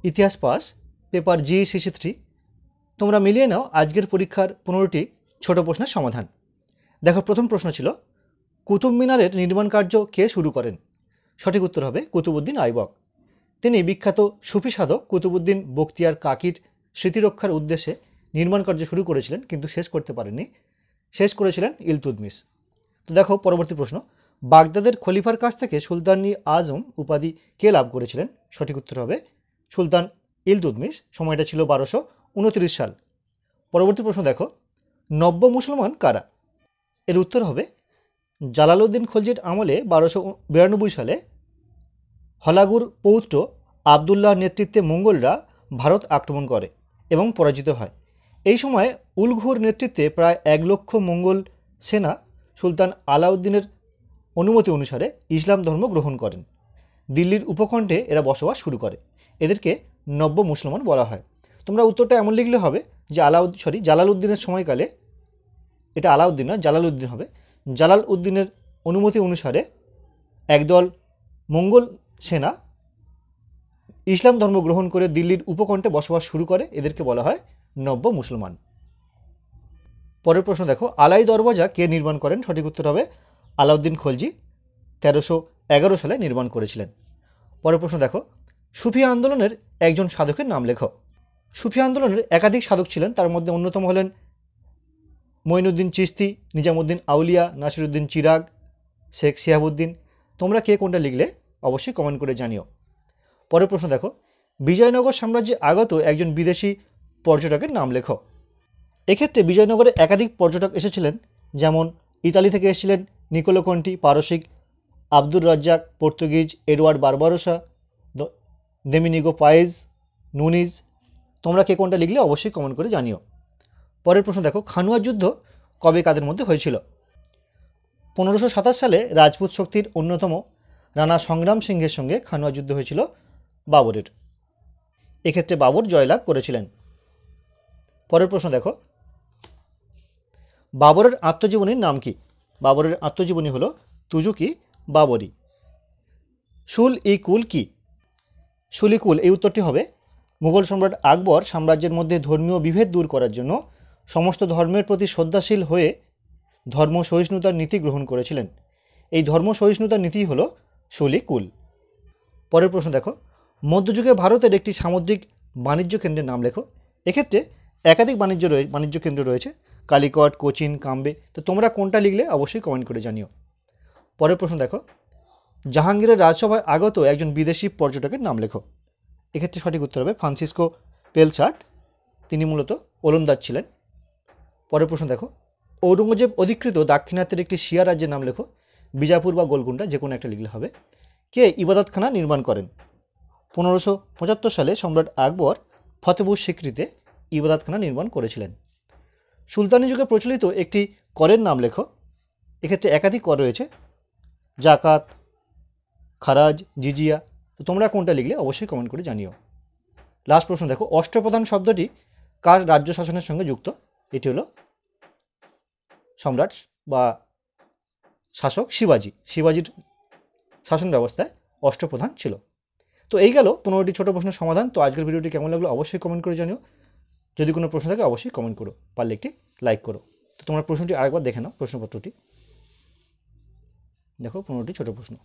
ইতিহাস pass, paper GECC3। তোমরা মিলিয়ে নাও আজকের পরীক্ষার 15টি ছোট প্রশ্নের সমাধান। দেখো, প্রথম প্রশ্ন ছিল কুতুব মিনারের নির্মাণ কার্য কে শুরু করেন? সঠিক উত্তর হবে কুতুবউদ্দিন আইবক। তিনি বিখ্যাত সুফি সাধক কুতুবউদ্দিন বখতিয়ার কাকির স্মৃতিরক্ষার উদ্দেশ্যে নির্মাণ কার্য শুরু করেছিলেন, কিন্তু শেষ করতে পারেননি। শেষ করেছিলেন ইলতুৎমিশ। তো দেখো পরবর্তী প্রশ্ন, বাগদাদের খলিফার কাছ থেকে সুলতান-ই আজম উপাধি কে লাভ করেছিলেন? সঠিক উত্তর হবে সুলতান ইলতুৎমিশ। সময়টা ছিল 1229 সাল। পরবর্তী প্রশ্ন দেখো, নব্য মুসলমান কারা? এর উত্তর হবে জালালউদ্দিন খলজির আমলে 1292 সালে হলাগুর পৌত্র আবদুল্লাহর নেতৃত্বে মঙ্গলরা ভারত আক্রমণ করে এবং পরাজিত হয়। এই সময় উলঘুর নেতৃত্বে প্রায় 1 লক্ষ মঙ্গল সেনা সুলতান আলাউদ্দিনের অনুমতি অনুসারে ইসলাম ধর্ম গ্রহণ করেন। দিল্লির উপকণ্ঠে এরা বসবাস শুরু করে। এদেরকে নব্য মুসলমান বলা হয়। তোমরা উত্তরটা এমন লিখলে হবে যে জালালউদ্দিনের সময়কালে, এটা আলাউদ্দিন না, জালালউদ্দিন হবে। জালালউদ্দিনের অনুমতি অনুসারে একদল মঙ্গল সেনা ইসলাম ধর্ম গ্রহণ করে দিল্লির উপকণ্ঠে বসবাস শুরু করে। এদেরকে বলা হয় নব্য মুসলমান। পরের প্রশ্ন দেখো, আলাই দরওয়াজা কে নির্মাণ করেন? সঠিক উত্তর হবে আলাউদ্দিন খলজি 1311 সালে নির্মাণ করেছিলেন। পরের প্রশ্ন দেখো, সুফি আন্দোলনের একজন সাধকের নাম লেখো। সুফি আন্দোলনের একাধিক সাধক ছিলেন, তার মধ্যে অন্যতম হলেন মঈনুদ্দিন চিশতি, নিজামুদ্দিন আউলিয়া, নাসিরুদ্দিন চিরাগ, শেখ শিহাবুদ্দিন। তোমরা কে কোনটা লিখলে অবশ্যই কমেন্ট করে জানিও। পরের প্রশ্ন দেখো, বিজয়নগর সাম্রাজ্যে আগত একজন বিদেশি পর্যটকের নাম লেখো। এক্ষেত্রে বিজয়নগরে একাধিক পর্যটক এসেছিলেন, যেমন ইতালি থেকে এসেছিলেন নিকোলো কন্টি, পারসিক Abdur Razzaq, Portuguese Edward Barbarossa, Domingo Paes, Nuniz. তোমরা কে কোনটা লিখলে অবশ্যই কমেন্ট করে জানিও। পরের প্রশ্ন দেখো, খানুয়া যুদ্ধ কবে কাদের মধ্যে হয়েছিল? 1527 সালে রাজপুত শক্তির অন্যতম রানা সংগ্রাম সিংহের সঙ্গে খানুয়া যুদ্ধ হয়েছিল বাবরের। এক্ষেত্রে বাবর জয়লাভ করেছিলেন। পরের প্রশ্ন দেখো, বাবরের আত্মজীবনীর নাম কি? বাবরের আত্মজীবনী হলো তুজুকি বাবরি। শুল-ই-কুল কি? শুল-ই-কুল এই উত্তরটি হবে মুঘল সম্রাট আকবর সাম্রাজ্যের মধ্যে ধর্মীয় বিভেদ দূর করার জন্য সমস্ত ধর্মের প্রতি শ্রদ্ধাশীল হয়ে ধর্ম সহিষ্ণুতার নীতি গ্রহণ করেছিলেন। এই ধর্ম সহিষ্ণুতার নীতি হলো শুল-ই-কুল। পরের প্রশ্ন দেখো, মধ্যযুগে ভারতের একটি সামুদ্রিক বাণিজ্য কেন্দ্রের নাম লেখো। এক্ষেত্রে একাধিক বাণিজ্য কেন্দ্র রয়েছে, কালিকট, কোচিন, কাম্বে। তো তোমরা কোনটা লিখলে অবশ্যই কমেন্ট করে জানিও। পরের প্রশ্ন দেখো, জাহাঙ্গীরের রাজসভায় আগত একজন বিদেশি পর্যটকের নাম লেখো। এক্ষেত্রে সঠিক উত্তর হবে ফ্রান্সিসকো পেলসার্ট। তিনি মূলত ওলন্দাজ ছিলেন। পরের প্রশ্ন দেখো, ঔরঙ্গজেব অধিকৃত দাক্ষিণাত্যের একটি শিয়া রাজ্যের নাম লেখো। বিজাপুর বা গোলকুন্ডা, যে কোনো একটা লিখলে হবে। কে ইবাদতখানা নির্মাণ করেন? 1575 সালে সম্রাট আকবর ফতেপুর সিক্রিতে ইবাদতখানা নির্মাণ করেছিলেন। সুলতানি যুগে প্রচলিত একটি করের নাম লেখো। এক্ষেত্রে একাধিক কর রয়েছে, জাকাত, খারাজ, জিজিয়া। তো তোমরা কোনটা লিখলে অবশ্যই কমেন্ট করে জানিও। লাস্ট প্রশ্ন দেখো, অষ্টপ্রধান শব্দটি কার রাজ্য শাসনের সঙ্গে যুক্ত? এটি হলো সম্রাট বা শাসক শিবাজির শাসন ব্যবস্থায় অষ্টপ্রধান ছিল। তো এই গেল 15টি ছোট প্রশ্নের সমাধান। তো আজকের ভিডিওটি কেমন লাগলো অবশ্যই কমেন্ট করে জানিও। যদি কোনো প্রশ্ন থাকে অবশ্যই কমেন্ট করো, পারলে একটি লাইক করো। তো তোমরা প্রশ্নটি আরেকবার দেখে নাও। প্রশ্নপত্রটি দেখো, 15টি ছোট প্রশ্ন।